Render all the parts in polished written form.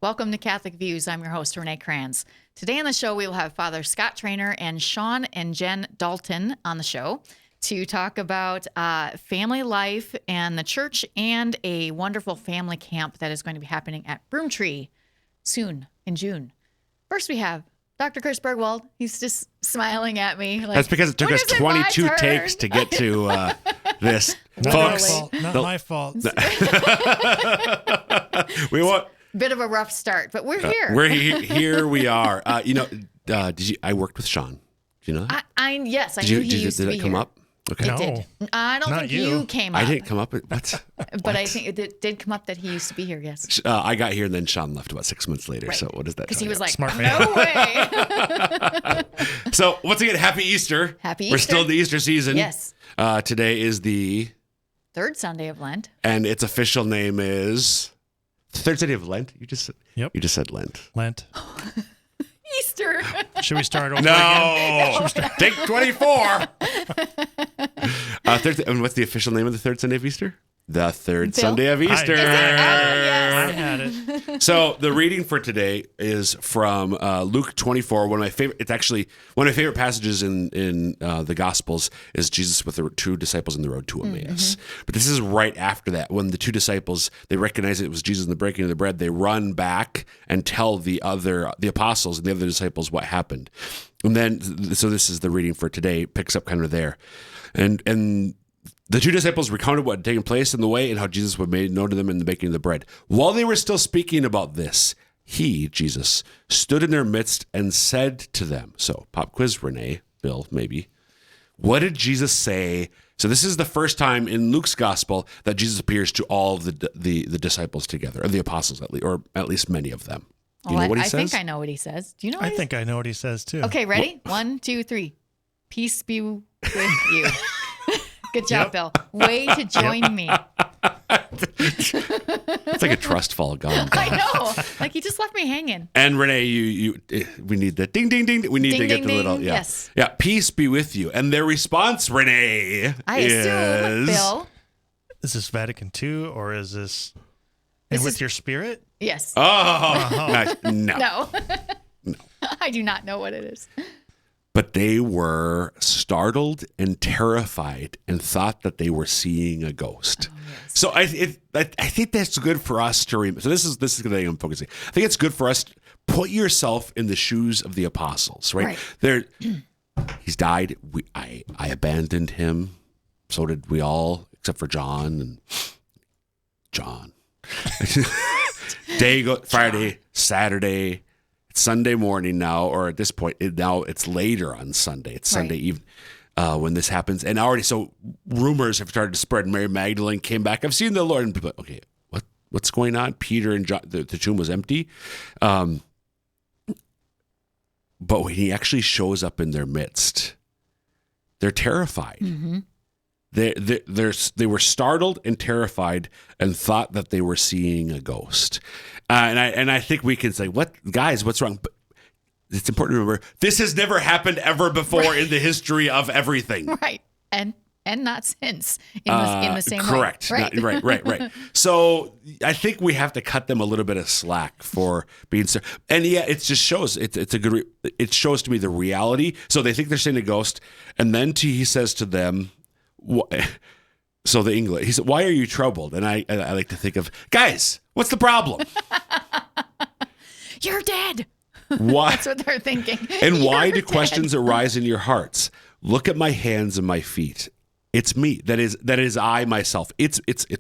Welcome to Catholic Views. I'm your host, Renee Kranz. Today on the show, we will have Father Scott Trainer and Sean and Jen Dalton on the show to talk about family life and the church and a wonderful family camp that is going to be happening at Broomtree soon in June. First, we have Dr. Chris Bergwald. He's just smiling at me. Like, that's because it took us 22 takes to get to this. Folks, not my fault. We want bit of a rough start, but we're here. Here we are. Did you? I worked with Sean. Do you know that? Yes, I knew he used to be Did it come here. up? Okay. No. It did. I don't Not think you. you came up. I didn't come up with what? But I think it did come up that he used to be here, yes. I got here and then Sean left about 6 months later. Right. So what does that? Because tell he was you? like, Smart no man. way. So once again, happy Easter. Happy We're Easter. still in the Easter season. Yes. Today is the Third Sunday of Lent. and its official name is the third Sunday of Lent. You just said Lent. Lent. Easter. Should we start over again? No, take 24. And what's the official name of the third Sunday of Easter? The third Bill? Sunday of Easter. I had it. So the reading for today is from Luke 24. It's actually one of my favorite passages in the Gospels is Jesus with the two disciples on the road to Emmaus. But this is right after that, when the two disciples, they recognize it was Jesus in the breaking of the bread. They run back and tell the apostles and the other disciples what happened. And then, so this is the reading for today. It picks up kind of there, and the two disciples recounted what had taken place in the way and how Jesus was made known to them in the baking of the bread. While they were still speaking about this, he, Jesus, stood in their midst and said to them, so pop quiz, Renee, Bill, maybe, what did Jesus say? So this is the first time in Luke's gospel that Jesus appears to all of the disciples together, or the apostles at least, or at least many of them. Do you know what he I says? think I know what he says. Do you know what I he think I know what he says too. Okay, ready? 1, 2, 3. Peace be with you. Good job, Yep. Bill. Way to join me. It's like a trust fall gone. I know. Like he just left me hanging. And Renee, we need the ding, ding, ding. We need Ding, to get ding, the little, ding. yeah. Yes. Yeah, peace be with you. And their response, Renee, I assume, is... Bill. Is this Vatican II or is this This and with is- your spirit? Yes. Oh, nice. No. No. I do not know what it is. But they were startled and terrified and thought that they were seeing a ghost. Oh, yes. So I think that's good for us to remember. So this is the thing I'm focusing. I think it's good for us to put yourself in the shoes of the apostles, right? He's died. I abandoned him. So did we all, except for John and John. Friday, Saturday, it's Sunday morning now, or at this point, now it's later on Sunday. It's Sunday evening when this happens. And already, so rumors have started to spread. Mary Magdalene came back. I've seen the Lord. And people, okay, what's going on? Peter and John, the tomb was empty. But when he actually shows up in their midst, they're terrified. Mm-hmm. They were startled and terrified and thought that they were seeing a ghost. And I think we can say, "What, guys? What's wrong?" But it's important to remember this has never happened ever before in the history of everything. Right. And not since in the same correct. way. Correct. Right. So I think we have to cut them a little bit of slack for being so. And yeah, it just shows it's a good. It shows to me the reality. So they think they're seeing a ghost, and then he says to them. So the English, he said, "Why are you troubled?" And I like to think of, guys, what's the problem? You're dead. Why? That's what they're thinking. And why You're do dead. questions arise in your hearts? Look at my hands and my feet. It's me. That is I myself. It's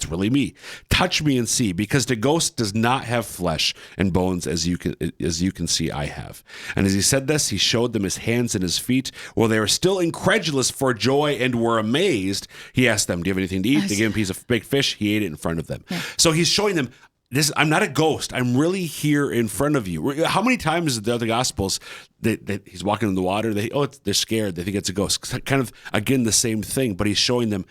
really me. Touch me and see, because the ghost does not have flesh and bones as you can see I have. And as he said this, he showed them his hands and his feet. While they were still incredulous for joy and were amazed, he asked them, "Do you have anything to eat?" They gave him a piece of baked fish. He ate it in front of them. Yeah. So he's showing them, I'm not a ghost. I'm really here in front of you. How many times in the other Gospels he's walking in the water? They're scared. They think it's a ghost. Kind of, again, the same thing. But he's showing them,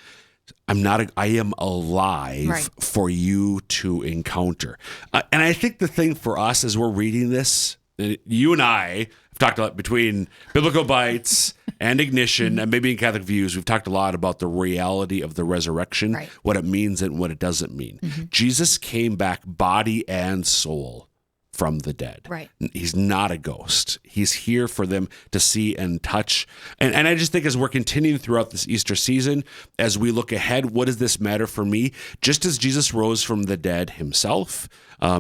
I am alive for you to encounter. And I think the thing for us as we're reading this, you and I have talked a lot between Biblical Bites and Ignition, and maybe in Catholic Views, we've talked a lot about the reality of the resurrection, what it means and what it doesn't mean. Mm-hmm. Jesus came back body and soul from the dead. Right. He's not a ghost. He's here for them to see and touch. And I just think as we're continuing throughout this Easter season, as we look ahead, what does this matter for me? Just as Jesus rose from the dead himself,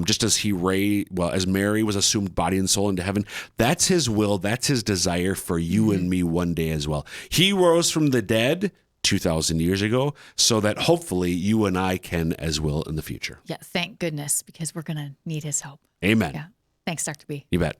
just as as Mary was assumed body and soul into heaven, that's his will, that's his desire for you and me one day as well. He rose from the dead 2,000 years ago, so that hopefully you and I can as well in the future. Yeah, thank goodness, because we're going to need his help. Amen. Yeah. Thanks, Dr. B. You bet.